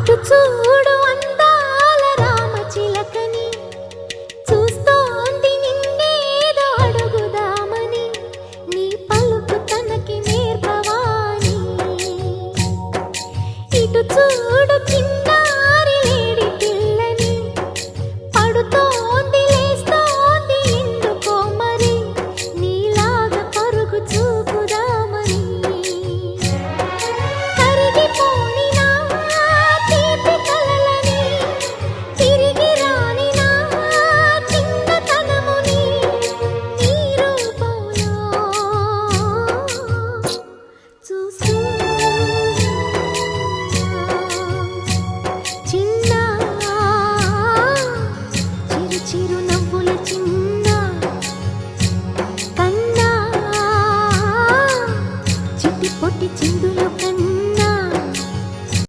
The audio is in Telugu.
అటు చూడు అందాల రామచిలకని, చూస్తోంది నిన్నేదో అడుగుదామని, నీ పలుకు తనకి నేర్పవాని. ఇటు చూడు చిన్న